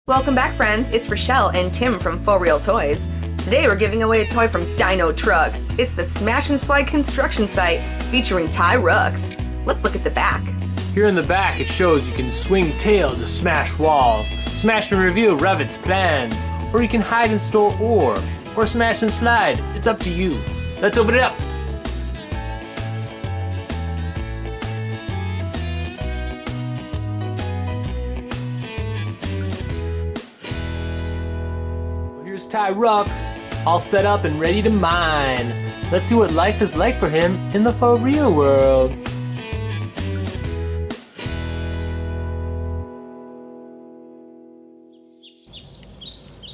Welcome back, friends. It's Rochelle and Tim from For Real Toys. Today we're giving away a toy from DinoTrux. It's the smash and slide construction site featuring DinoTrux. Let's look at the back. Here in the back it shows you can swing tail to smash walls, smash and reveal Revit's plans, or you can hide and store ore, or smash and slide. It's up to you. Let's open it up. Here's DinoTrux, all set up and ready to mine. Let's see what life is like for him in the For Real world.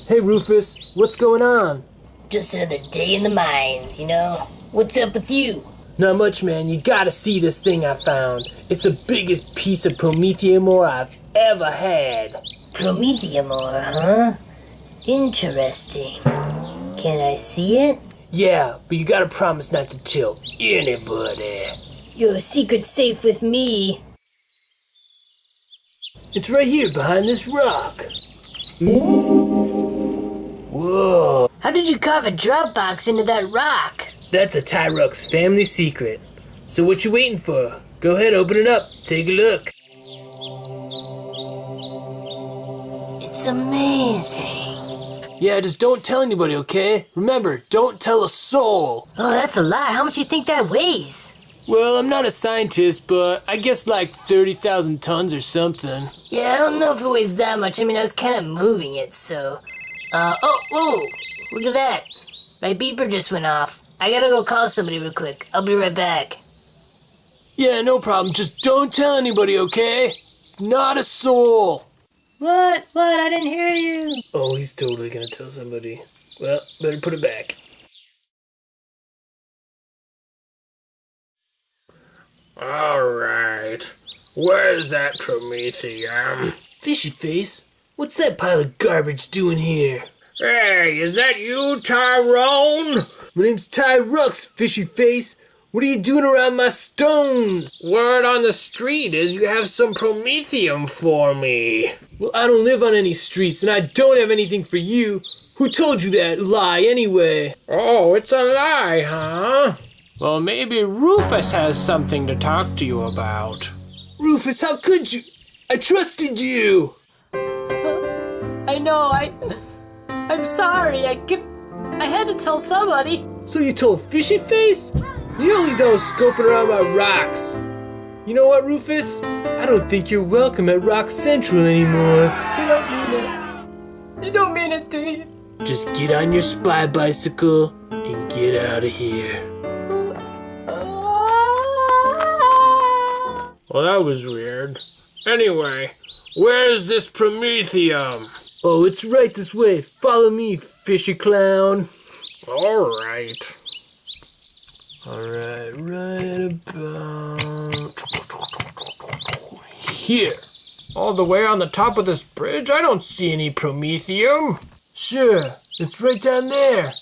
Hey Rufus, what's going on? Just another day in the mines, you know? What's up with you? Not much, man. You gotta see this thing I found. It's the biggest piece of promethium ore I've ever had. Promethium ore, huh? Interesting. Can I see it? Yeah, but you gotta promise not to tell anybody. Your secret's safe with me. It's right here behind this rock. Whoa. How did you carve a drop box into that rock? That's a DinoTrux family secret. So what you waiting for? Go ahead, open it up. Take a look. It's amazing. Yeah, just don't tell anybody, okay? Remember, don't tell a soul. Oh, that's a lot. How much do you think that weighs? Well, I'm not a scientist, but I guess like 30,000 tons or something. Yeah, I don't know if it weighs that much. I mean, I was kind of moving it, so... whoa! Look at that. My beeper just went off. I gotta go call somebody real quick. I'll be right back. Yeah, no problem. Just don't tell anybody, okay? Not a soul. What? I didn't hear you. Oh, he's totally gonna tell somebody. Well, better put it back. Alright. Where's that promethium? Fishy face, what's that pile of garbage doing here? Hey, is that you, Tyrone? My name's DinoTrux, fishy face. What are you doing around my stones? Word on the street is you have some promethium for me. Well, I don't live on any streets, and I don't have anything for you. Who told you that lie anyway? Oh, it's a lie, huh? Well, maybe Rufus has something to talk to you about. Rufus, how could you? I trusted you. I know, I'm sorry. I had to tell somebody. So you told Fishy Face? You know he's always scoping around my rocks. You know what, Rufus? I don't think you're welcome at Rock Central anymore. You don't mean it. You don't mean it, do you? Just get on your spy bicycle and get out of here. Well, that was weird. Anyway, where's this promethium? Oh, it's right this way. Follow me, fishy clown. Alright, right about here. All the way on the top of this bridge? I don't see any promethium. Sure, it's right down there,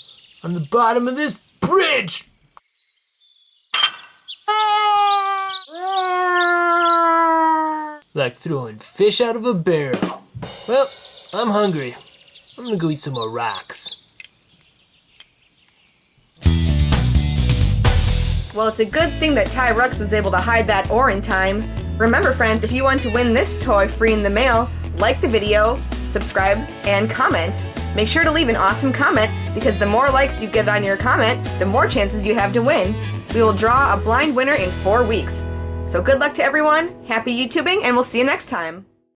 on the bottom of this bridge. Like throwing fish out of a barrel. Well, I'm hungry. I'm gonna go eat some more rocks. Well, it's a good thing that DinoTrux was able to hide that ore in time. Remember, friends, if you want to win this toy free in the mail, like the video, subscribe, and comment. Make sure to leave an awesome comment, because the more likes you get on your comment, the more chances you have to win. We will draw a blind winner in 4 weeks. So good luck to everyone, happy YouTubing, and we'll see you next time.